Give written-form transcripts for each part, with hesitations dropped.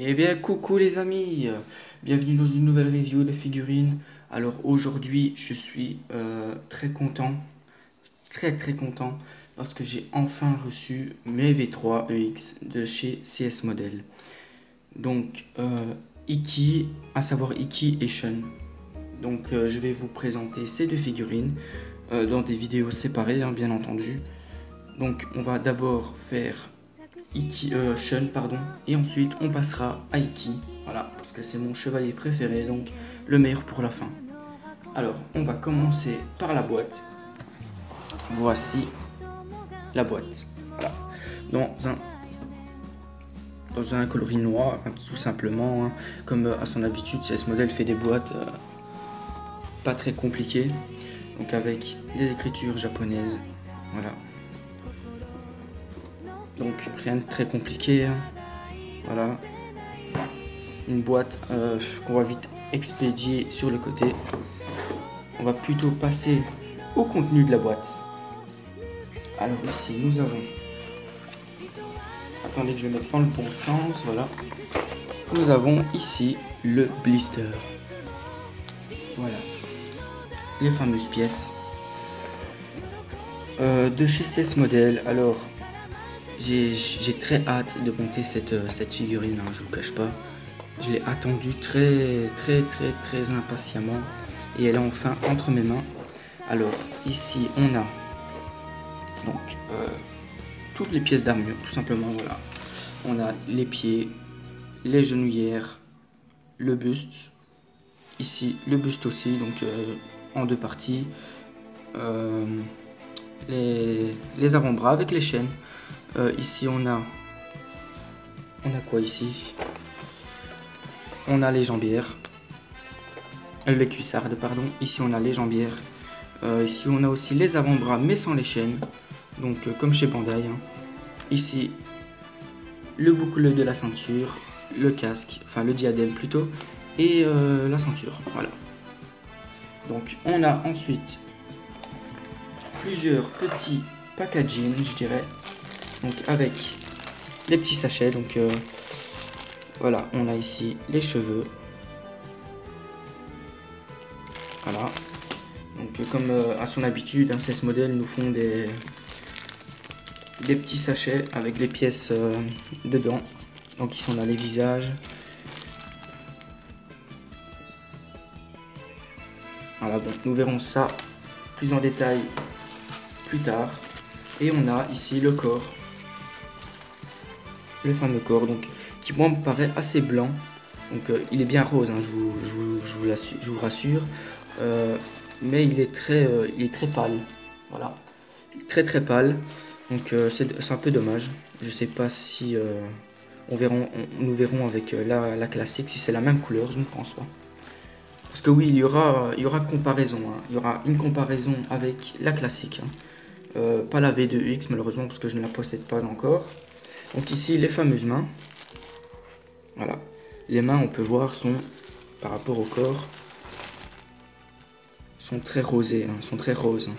Eh bien, coucou les amis, bienvenue dans une nouvelle review de figurines. Alors aujourd'hui, je suis très content, très content, parce que j'ai enfin reçu mes V3 EX de chez CS Model. Donc, Iki, à savoir Iki et Shun. Donc, je vais vous présenter ces deux figurines dans des vidéos séparées, hein, bien entendu. Donc, on va d'abord faire Shun, pardon, et ensuite on passera à Iki, voilà, parce que c'est mon chevalier préféré, donc le meilleur pour la fin. Alors, on va commencer par la boîte. Voici la boîte, voilà, dans un coloris noir, hein, tout simplement, hein, comme à son habitude, CS Model fait des boîtes pas très compliquées, donc avec des écritures japonaises, voilà. Donc rien de très compliqué, hein. Voilà, une boîte qu'on va vite expédier sur le côté. On va plutôt passer au contenu de la boîte. Alors ici nous avons, attendez que je vais mettre dans le bon sens, voilà. Nous avons ici le blister. Voilà, les fameuses pièces de chez CS Model. Alors j'ai très hâte de monter cette figurine, hein, je vous cache pas. Je l'ai attendue très impatiemment et elle est enfin entre mes mains. Alors ici on a donc toutes les pièces d'armure, tout simplement, voilà. On a les pieds, les genouillères, le buste, ici le buste aussi, donc en deux parties, les avant-bras avec les chaînes. Ici on a quoi ici? On a les jambières, les cuissardes, pardon. Ici on a les jambières. Ici on a aussi les avant-bras mais sans les chaînes, donc comme chez Bandai, hein. Ici le boucle de la ceinture, le casque, enfin le diadème plutôt, et la ceinture, voilà. Donc on a ensuite plusieurs petits packaging, je dirais, donc avec les petits sachets. Donc voilà, on a ici les cheveux, voilà. Donc comme à son habitude, hein, CS Model nous font des petits sachets avec les pièces dedans. Donc ici on a les visages, voilà. Bon, nous verrons ça plus en détail plus tard. Et on a ici le corps, le fameux corps, donc qui moi me paraît assez blanc. Donc il est bien rose, hein, je vous rassure, mais il est très pâle, voilà, très pâle. Donc c'est un peu dommage. Je sais pas si nous verrons avec la classique si c'est la même couleur. Je ne pense pas, parce que oui, il y aura comparaison, hein. Il y aura une comparaison avec la classique, hein. Pas la V2X malheureusement, parce que je ne la possède pas encore. Donc ici les fameuses mains, voilà. Les mains, on peut voir, sont, par rapport au corps, sont très rosées, hein, sont très roses, hein.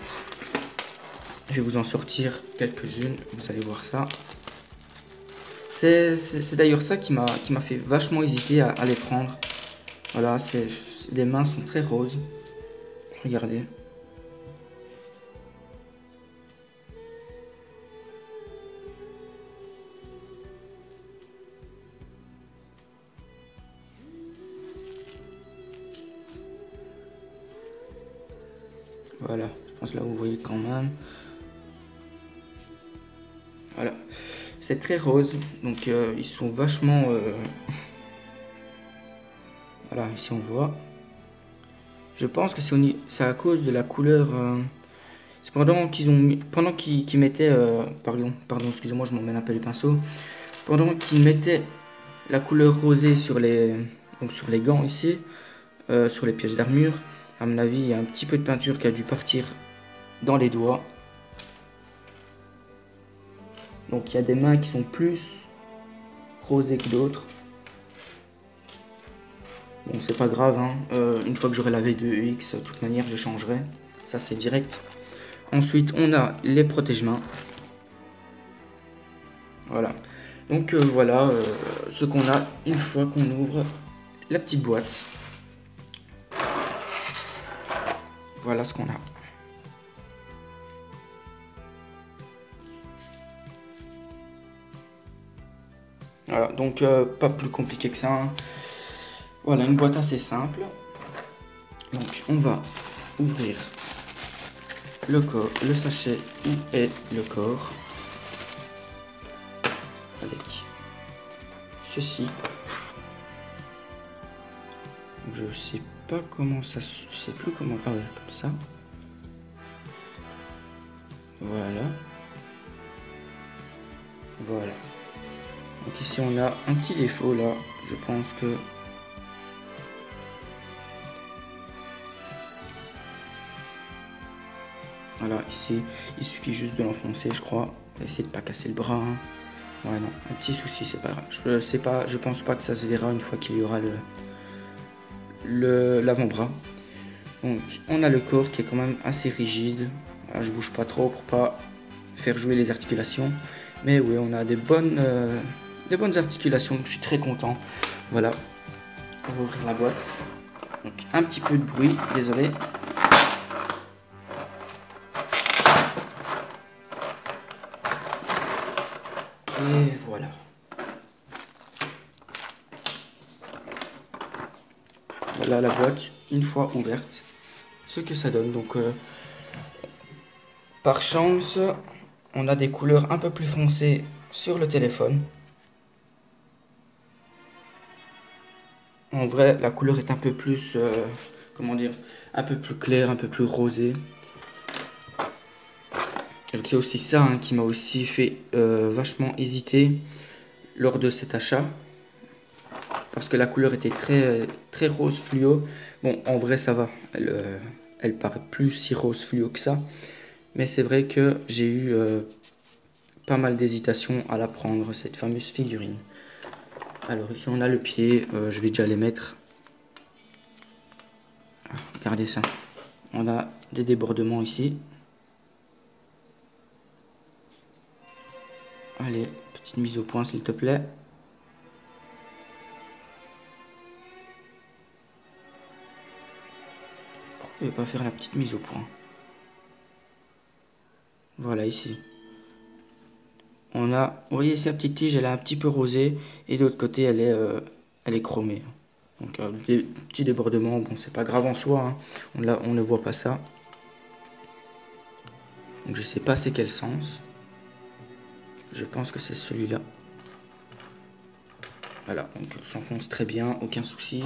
Je vais vous en sortir quelques-unes, vous allez voir ça. C'est d'ailleurs ça qui m'a fait vachement hésiter à les prendre. Voilà, les mains sont très roses. Regardez. Voilà, je pense là vous voyez quand même. Voilà, c'est très rose, donc ils sont vachement... Voilà, ici on voit. Je pense que c'est à cause de la couleur... C'est pendant qu'ils mettaient... pardon, excusez-moi, je m'emmène un peu les pinceaux. Pendant qu'ils mettaient la couleur rosée sur sur les gants ici, sur les pièces d'armure, à mon avis, il y a un petit peu de peinture qui a dû partir dans les doigts. Donc il y a des mains qui sont plus rosées que d'autres. Bon, c'est pas grave, hein. Une fois que j'aurai la V2X, de toute manière, je changerai. Ça, c'est direct. Ensuite, on a les protège-mains. Voilà. Donc voilà ce qu'on a une fois qu'on ouvre la petite boîte. Voilà ce qu'on a. Voilà, donc pas plus compliqué que ça, hein. Voilà, une boîte assez simple. Donc on va ouvrir le corps, le sachet où est le corps. Avec ceci. Donc, je sais pas comment ça, je sais plus comment. Ah ouais, comme ça. Voilà. Voilà. Donc ici on a un petit défaut là. Je pense que voilà, ici il suffit juste de l'enfoncer, je crois. Essayer de pas casser le bras, hein. Ouais, non, un petit souci, c'est pas grave. Je sais pas, je pense pas que ça se verra une fois qu'il y aura l'avant-bras. Donc on a le corps qui est quand même assez rigide. Voilà, je bouge pas trop pour pas faire jouer les articulations. Mais oui, on a des bonnes articulations, donc je suis très content. Voilà, on va ouvrir la boîte. Donc un petit peu de bruit, désolé. Et voilà. Voilà la boîte, une fois ouverte, ce que ça donne. Donc par chance, on a des couleurs un peu plus foncées sur le téléphone. En vrai, la couleur est un peu plus, comment dire, un peu plus claire, un peu plus rosée. Donc c'est aussi ça, hein, qui m'a aussi fait vachement hésiter lors de cet achat. Parce que la couleur était très rose fluo. Bon, en vrai, ça va. Elle paraît plus si rose fluo que ça. Mais c'est vrai que j'ai eu pas mal d'hésitation à la prendre, cette fameuse figurine. Alors ici, on a le pied. Je vais déjà les mettre. Ah, regardez ça. On a des débordements ici. Allez, petite mise au point, s'il te plaît. Je vais pas faire la petite mise au point. Voilà, ici. On a, vous voyez ici la petite tige, elle est un petit peu rosée. Et de l'autre côté, elle est chromée. Donc des petits débordements, bon, c'est pas grave en soi, hein. On ne voit pas ça. Donc je sais pas c'est quel sens. Je pense que c'est celui-là. Voilà, donc s'enfonce très bien, aucun souci.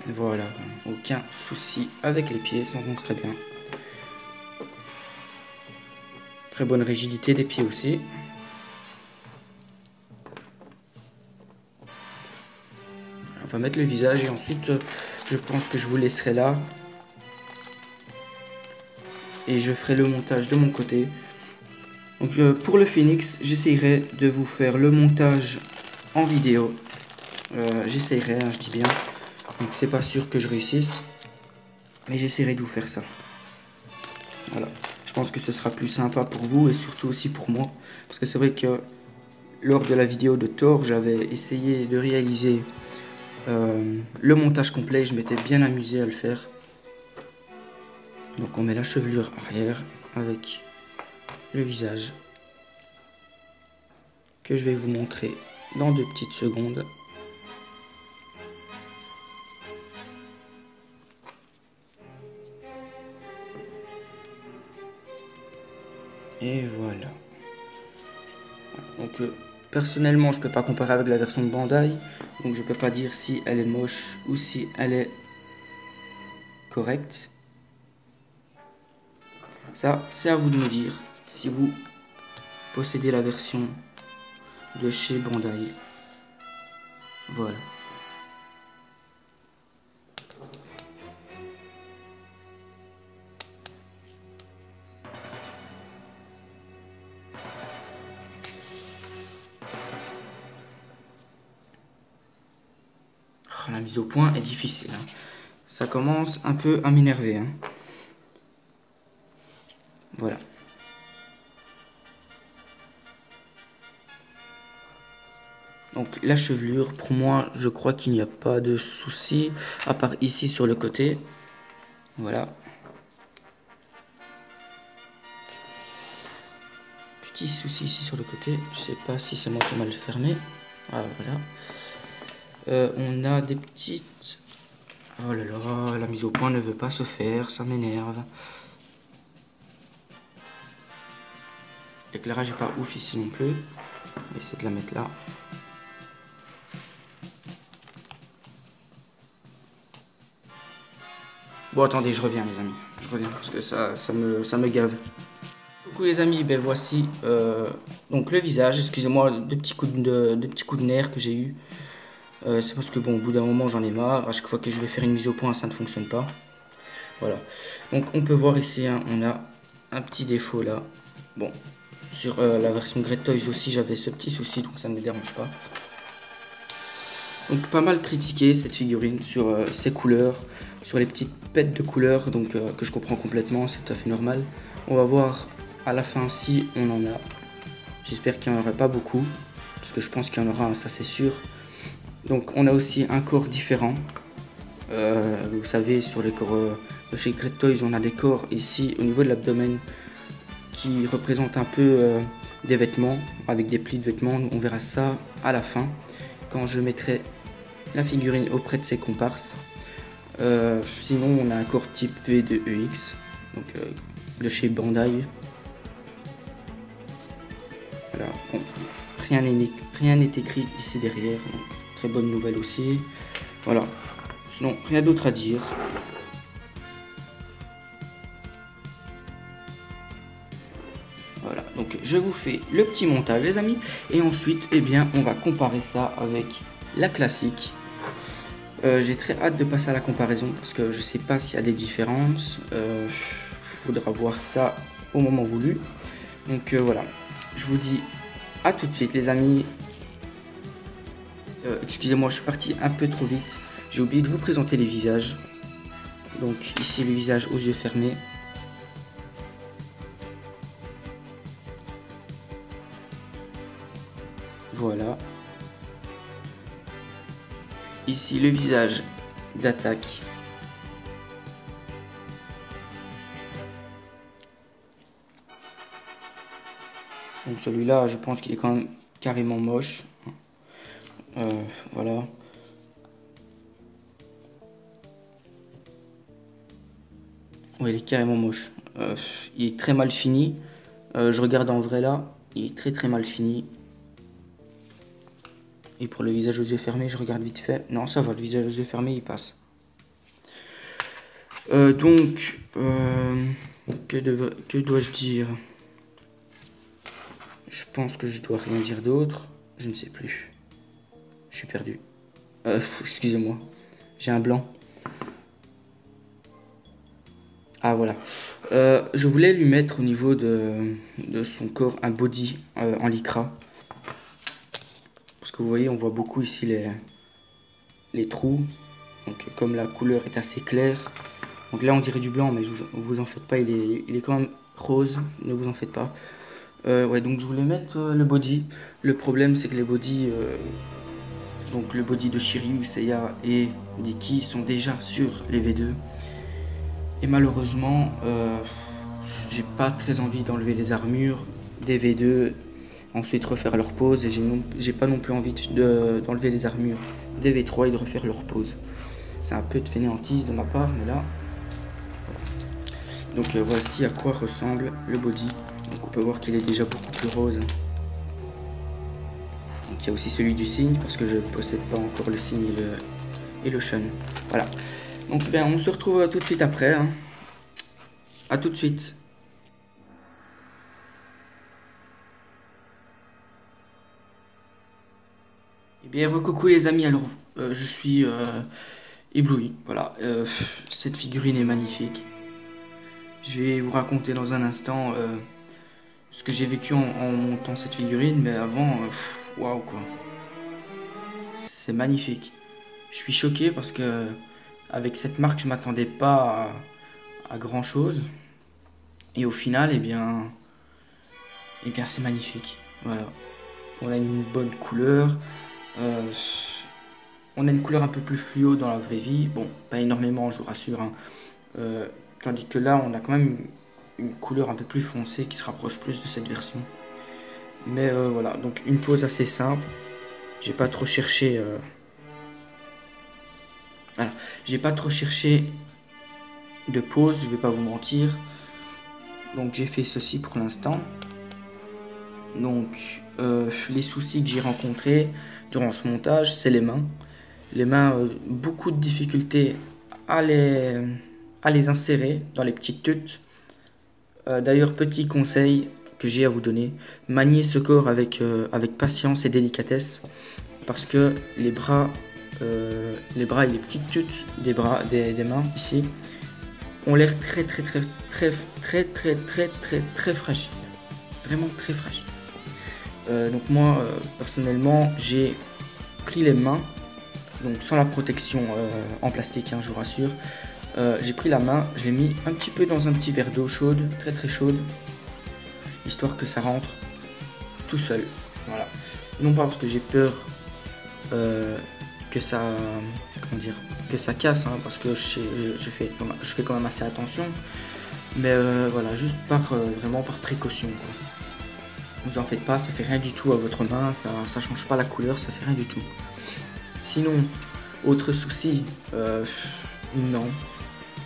Voilà, aucun souci avec les pieds, s'enfonce très bien. Très bonne rigidité des pieds aussi. On va mettre le visage et ensuite je pense que je vous laisserai là. Et je ferai le montage de mon côté. Donc pour le Phoenix, j'essayerai de vous faire le montage en vidéo. J'essayerai, hein, je dis bien. Donc c'est pas sûr que je réussisse. Mais j'essaierai de vous faire ça. Voilà. Je pense que ce sera plus sympa pour vous et surtout aussi pour moi. Parce que c'est vrai que lors de la vidéo de Thor, j'avais essayé de réaliser le montage complet. Je m'étais bien amusé à le faire. Donc on met la chevelure arrière avec le visage que je vais vous montrer dans 2 petites secondes. Et voilà. Donc personnellement, je peux pas comparer avec la version de Bandai. Donc je peux pas dire si elle est moche ou si elle est correcte. Ça, c'est à vous de me dire si vous possédez la version de chez Bandai. Voilà. Oh, la mise au point est difficile, hein. Ça commence un peu à m'énerver, hein. Voilà. Donc la chevelure, pour moi, je crois qu'il n'y a pas de souci, à part ici sur le côté. Voilà. Petit souci ici sur le côté, je sais pas si c'est moi qui ai mal fermé. Ah voilà. On a des petites... Oh là là, la mise au point ne veut pas se faire, ça m'énerve. L'éclairage n'est pas ouf ici non plus. On va essayer de la mettre là. Bon attendez, je reviens les amis. Je reviens parce que ça me gave. Coucou les amis, ben voici donc le visage. Excusez-moi de petits coups de nerfs que j'ai eu. C'est parce que bon, au bout d'un moment j'en ai marre. À chaque fois que je vais faire une mise au point, ça ne fonctionne pas. Voilà. Donc on peut voir ici, hein, on a un petit défaut là. Bon, sur la version Great Toys aussi, j'avais ce petit souci, donc ça ne me dérange pas. Donc pas mal critiqué cette figurine sur ses couleurs, sur les petites pètes de couleurs, donc que je comprends complètement, c'est tout à fait normal. On va voir à la fin si on en a. J'espère qu'il n'y en aura pas beaucoup, parce que je pense qu'il y en aura, ça c'est sûr. Donc on a aussi un corps différent. Vous savez, sur les corps de chez Great Toys, on a des corps ici au niveau de l'abdomen qui représentent un peu des vêtements, avec des plis de vêtements. On verra ça à la fin, quand je mettrai la figurine auprès de ses comparses. Sinon on a un corps type V2EX, donc de chez Bandai. Voilà, bon, rien n'est écrit ici derrière, donc très bonne nouvelle aussi. Voilà, sinon rien d'autre à dire. Voilà, donc je vous fais le petit montage les amis, et ensuite eh bien on va comparer ça avec la classique. J'ai très hâte de passer à la comparaison parce que je sais pas s'il y a des différences. Faudra voir ça au moment voulu. Donc voilà, je vous dis à tout de suite les amis. Excusez-moi, je suis parti un peu trop vite. J'ai oublié de vous présenter les visages. Donc ici le visage aux yeux fermés. Voilà. Ici le visage d'attaque. Donc celui-là, je pense qu'il est quand même carrément moche. Voilà. Ouais, il est carrément moche. Il est très mal fini. Je regarde en vrai là, il est très mal fini. Et pour le visage aux yeux fermés, je regarde vite fait. Non, ça va, le visage aux yeux fermés, il passe. Donc, que dois-je dire? Je pense que je dois rien dire d'autre. Je ne sais plus. Je suis perdu. Excusez-moi. J'ai un blanc. Ah, voilà. Je voulais lui mettre au niveau de son corps un body en lycra. Parce que vous voyez, on voit beaucoup ici les trous. Donc, comme la couleur est assez claire. Donc là, on dirait du blanc, mais vous en faites pas. Il est quand même rose. Ne vous en faites pas. Ouais, donc je voulais mettre le body. Le problème, c'est que les body, donc le body de Shiryu, Seiya et Diki sont déjà sur les V2. Et malheureusement, j'ai pas très envie d'enlever les armures des V2, ensuite refaire leur pose. Et j'ai pas non plus envie d'enlever les armures des V3 et de refaire leur pose. C'est un peu de fainéantise de ma part, mais là. Donc voici à quoi ressemble le body. Donc on peut voir qu'il est déjà beaucoup plus rose. Donc il y a aussi celui du signe parce que je ne possède pas encore le signe et le shun. Voilà. Donc ben, on se retrouve tout de suite après. Hein. A tout de suite. Et bien recoucou les amis. Alors je suis ébloui. Voilà. Cette figurine est magnifique. Je vais vous raconter dans un instant ce que j'ai vécu en montant cette figurine, mais avant, waouh quoi. C'est magnifique. Je suis choqué parce que avec cette marque, je m'attendais pas à grand chose. Et au final, c'est magnifique. Voilà. On a une bonne couleur. On a une couleur un peu plus fluo dans la vraie vie. Bon, pas énormément, je vous rassure, hein. Tandis que là, on a quand même une couleur un peu plus foncée qui se rapproche plus de cette version. Mais voilà, donc une pose assez simple. J'ai pas trop cherché. Voilà, j'ai pas trop cherché de pose, je vais pas vous mentir. Donc j'ai fait ceci pour l'instant. Donc les soucis que j'ai rencontrés durant ce montage, c'est les mains. Les mains, beaucoup de difficultés à les insérer dans les petites tutes. D'ailleurs, petit conseil que j'ai à vous donner, maniez ce corps avec patience et délicatesse, parce que les bras et les petites tutes des mains ici ont l'air très fragile, vraiment très fragile. Donc moi personnellement j'ai pris les mains, donc sans la protection en plastique, hein, je vous rassure. J'ai pris la main, je l'ai mis un petit peu dans un petit verre d'eau chaude, très chaude, histoire que ça rentre tout seul. Voilà. Non pas parce que j'ai peur que ça, que ça casse, hein, parce que je fais quand même assez attention. Mais voilà, juste vraiment par précaution, quoi. Vous en faites pas, ça fait rien du tout à votre main, ça change pas la couleur, ça fait rien du tout. Sinon, autre souci, non.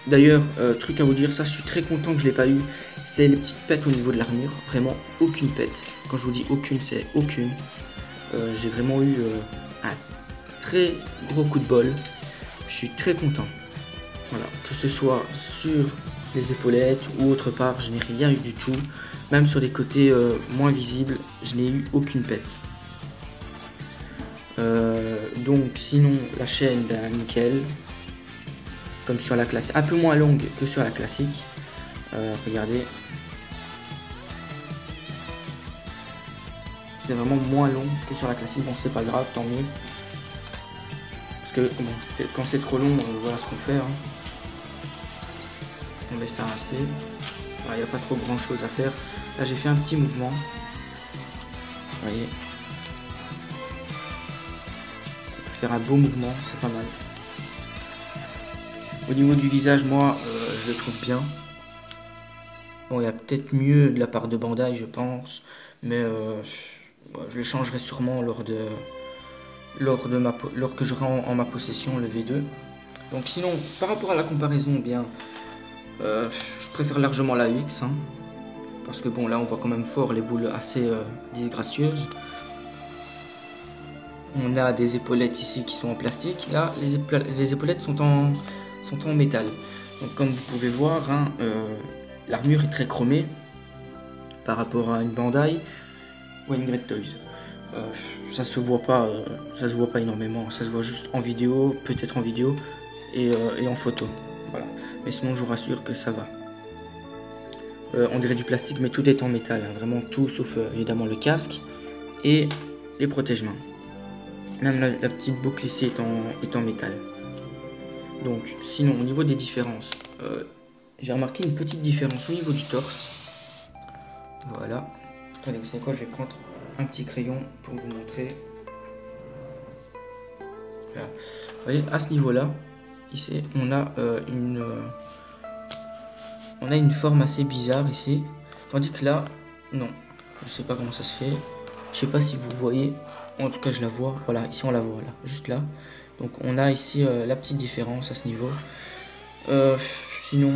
D'ailleurs, truc à vous dire, ça je suis très content que je l'ai pas eu, c'est les petites pètes au niveau de l'armure, vraiment aucune pète. Quand je vous dis aucune, c'est aucune. J'ai vraiment eu un très gros coup de bol, je suis très content. Voilà, que ce soit sur les épaulettes ou autre part, je n'ai rien eu du tout. Même sur les côtés moins visibles, je n'ai eu aucune pète. Donc sinon la chaîne, ben, nickel. Comme sur la classique, un peu moins longue que sur la classique. Regardez. C'est vraiment moins long que sur la classique. Bon, c'est pas grave, tant mieux. Parce que bon, quand c'est trop long, voilà ce qu'on fait, hein. On met ça assez. Il n'y a pas trop grand chose à faire. Là j'ai fait un petit mouvement. Vous voyez. On peut faire un beau mouvement, c'est pas mal. Au niveau du visage, moi je le trouve bien. Bon, il y a peut-être mieux de la part de Bandai, je pense. Mais je le changerai sûrement lors que j'aurai en ma possession le V2. Donc sinon, par rapport à la comparaison, bien, je préfère largement la UX, hein, parce que bon, là on voit quand même fort les boules assez disgracieuses. On a des épaulettes ici qui sont en plastique. Là, les épaulettes sont en métal. Donc comme vous pouvez voir, hein, l'armure est très chromée par rapport à une Bandai ou à une Great Toys. Ça se voit pas énormément, ça se voit juste en vidéo, peut-être en vidéo et en photo. Voilà. Mais sinon je vous rassure que ça va. On dirait du plastique, mais tout est en métal, hein, vraiment tout sauf évidemment le casque et les protège-mains. Même la petite boucle ici est en métal. Donc sinon au niveau des différences, j'ai remarqué une petite différence au niveau du torse. Voilà. Attendez, vous savez quoi, je vais prendre un petit crayon pour vous montrer. Voilà. Vous voyez, à ce niveau-là, ici, on a une forme assez bizarre ici. Tandis que là, non. Je sais pas comment ça se fait. Je sais pas si vous voyez. En tout cas, je la vois. Voilà, ici on la voit, là, juste là. Donc on a ici la petite différence à ce niveau. Sinon...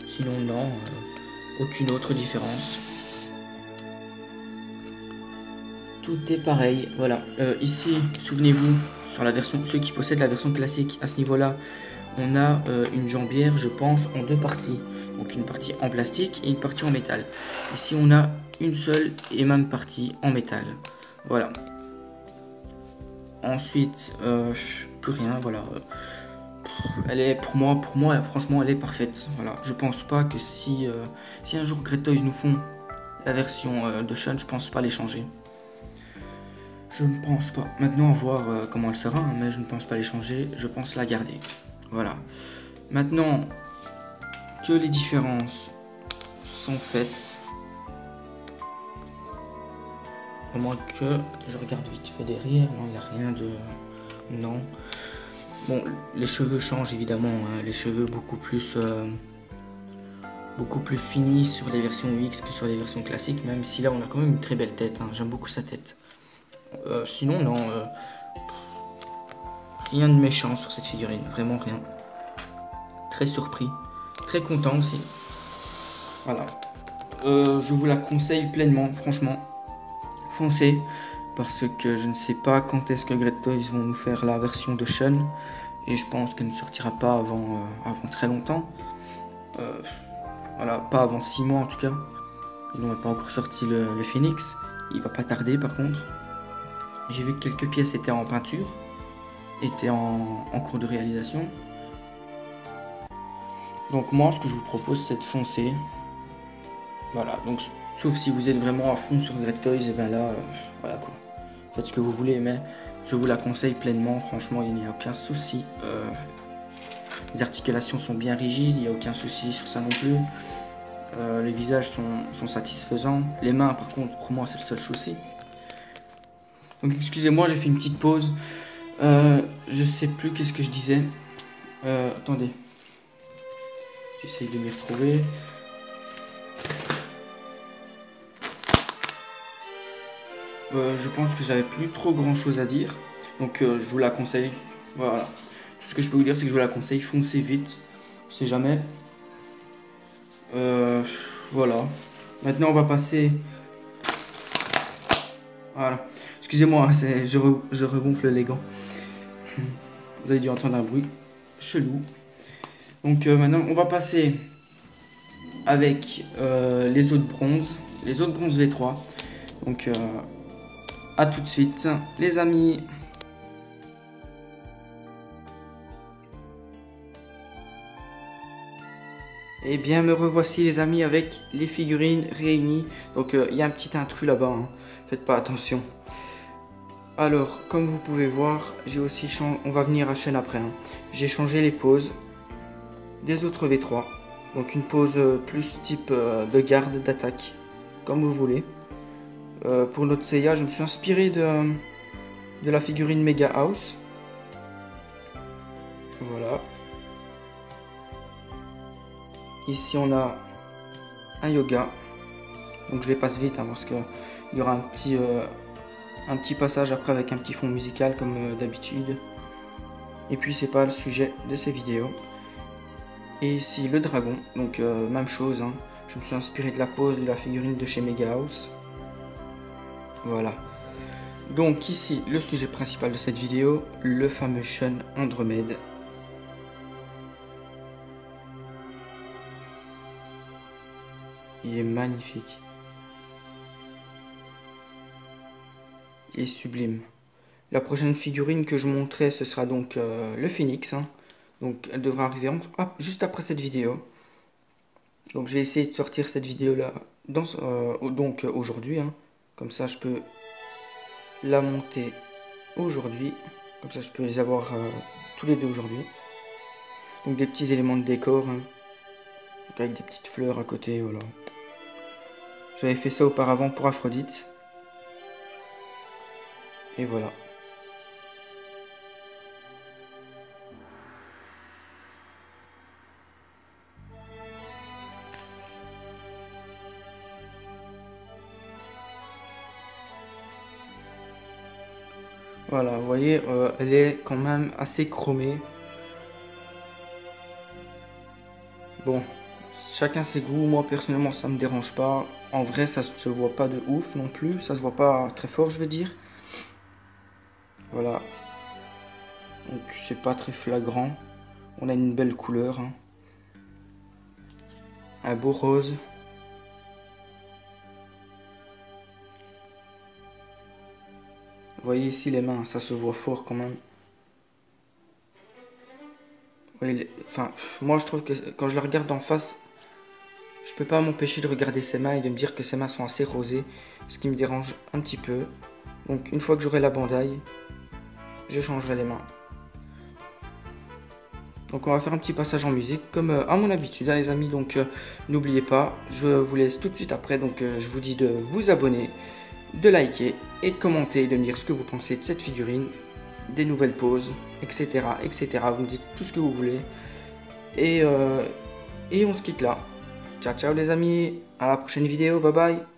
Sinon non, aucune autre différence. Tout est pareil, voilà. Ici, souvenez-vous, sur la version, ceux qui possèdent la version classique, à ce niveau-là, on a une jambière, je pense, en deux parties. Donc une partie en plastique et une partie en métal. Ici, on a une seule et même partie en métal. Voilà. Ensuite, plus rien, voilà. Elle est pour moi, franchement, elle est parfaite. Voilà, je pense pas que si un jour Great Toys nous font la version de Sean, je pense pas les changer. Je ne pense pas. Maintenant, à voir comment elle sera, hein, mais je ne pense pas les changer. Je pense la garder. Voilà. Maintenant que les différences sont faites, au moins que je regarde vite fait derrière, non, il n'y a rien de... Non. Bon, les cheveux changent évidemment, hein. Les cheveux beaucoup plus finis sur les versions UX que sur les versions classiques, même si là on a quand même une très belle tête, hein. J'aime beaucoup sa tête. Sinon, non, rien de méchant sur cette figurine, vraiment rien. Très surpris, très content aussi. Voilà. Je vous la conseille pleinement, franchement. Foncez, parce que je ne sais pas quand est-ce que Great Toys vont nous faire la version de Sean. Et je pense qu'elle ne sortira pas avant très longtemps. Voilà, pas avant 6 mois en tout cas. Ils n'ont pas encore sorti le Phoenix. Il va pas tarder par contre. J'ai vu que quelques pièces étaient en peinture, étaient en cours de réalisation. Donc moi, ce que je vous propose, c'est de foncer. Voilà, donc sauf si vous êtes vraiment à fond sur Great Toys, et bien là, voilà quoi. Faites ce que vous voulez, mais je vous la conseille pleinement. Franchement, il n'y a aucun souci. Les articulations sont bien rigides, il n'y a aucun souci sur ça non plus. Les visages sont satisfaisants. Les mains, par contre, pour moi, c'est le seul souci. Donc excusez-moi, j'ai fait une petite pause. Je sais plus qu'est-ce que je disais. Attendez. J'essaye de m'y retrouver. Je pense que j'avais plus trop grand chose à dire. Donc je vous la conseille. Voilà. Tout ce que je peux vous dire, c'est que je vous la conseille. Foncez vite. On sait jamais. Voilà. Maintenant, on va passer... Voilà. Excusez-moi, je regonfle les gants. Vous avez dû entendre un bruit chelou. Donc maintenant, on va passer avec les os de bronze. Les os de bronze V3. Donc, à tout de suite, les amis. Et bien, me revoici les amis avec les figurines réunies. Donc, il y a un petit intrus là-bas, hein. Faites pas attention. Alors, comme vous pouvez voir, j'ai aussi changé... On va venir à chaîne après, hein. J'ai changé les poses des autres V3. Donc, une pose plus type de garde, d'attaque, comme vous voulez. Pour notre Seiya, je me suis inspiré de la figurine Mega House. Voilà. Ici, on a un yoga. Donc, je les passe vite, hein, parce qu'il y aura un petit passage après avec un petit fond musical comme d'habitude. Et puis, c'est pas le sujet de ces vidéos. Et ici, le dragon. Donc, même chose, hein. Je me suis inspiré de la pose de la figurine de chez Mega House. Voilà. Donc ici, le sujet principal de cette vidéo, le fameux Sean Andromède. Il est magnifique. Il est sublime. La prochaine figurine que je montrerai, ce sera donc le Phoenix, hein. Donc elle devra arriver juste après cette vidéo. Donc je vais essayer de sortir cette vidéo là donc aujourd'hui, hein. Comme ça je peux la monter aujourd'hui. Comme ça je peux les avoir tous les deux aujourd'hui. Donc des petits éléments de décor, hein. Donc, avec des petites fleurs à côté, voilà. J'avais fait ça auparavant pour Aphrodite. Et voilà. Voilà, vous voyez, elle est quand même assez chromée. Bon, chacun ses goûts. Moi, personnellement, ça me dérange pas. En vrai, ça se voit pas de ouf non plus. Ça se voit pas très fort, je veux dire. Voilà. Donc, c'est pas très flagrant. On a une belle couleur, hein. Un beau rose. Vous voyez ici les mains, ça se voit fort quand même. Oui, enfin, moi je trouve que quand je la regarde en face, je peux pas m'empêcher de regarder ses mains et de me dire que ses mains sont assez rosées, ce qui me dérange un petit peu. Donc une fois que j'aurai la bandaille, je changerai les mains. Donc on va faire un petit passage en musique comme à mon habitude, hein, les amis. Donc n'oubliez pas, je vous laisse tout de suite après. Donc je vous dis de vous abonner, de liker et de commenter, de me dire ce que vous pensez de cette figurine, des nouvelles poses, etc. etc. Vous me dites tout ce que vous voulez. Et on se quitte là. Ciao ciao les amis, à la prochaine vidéo, bye bye.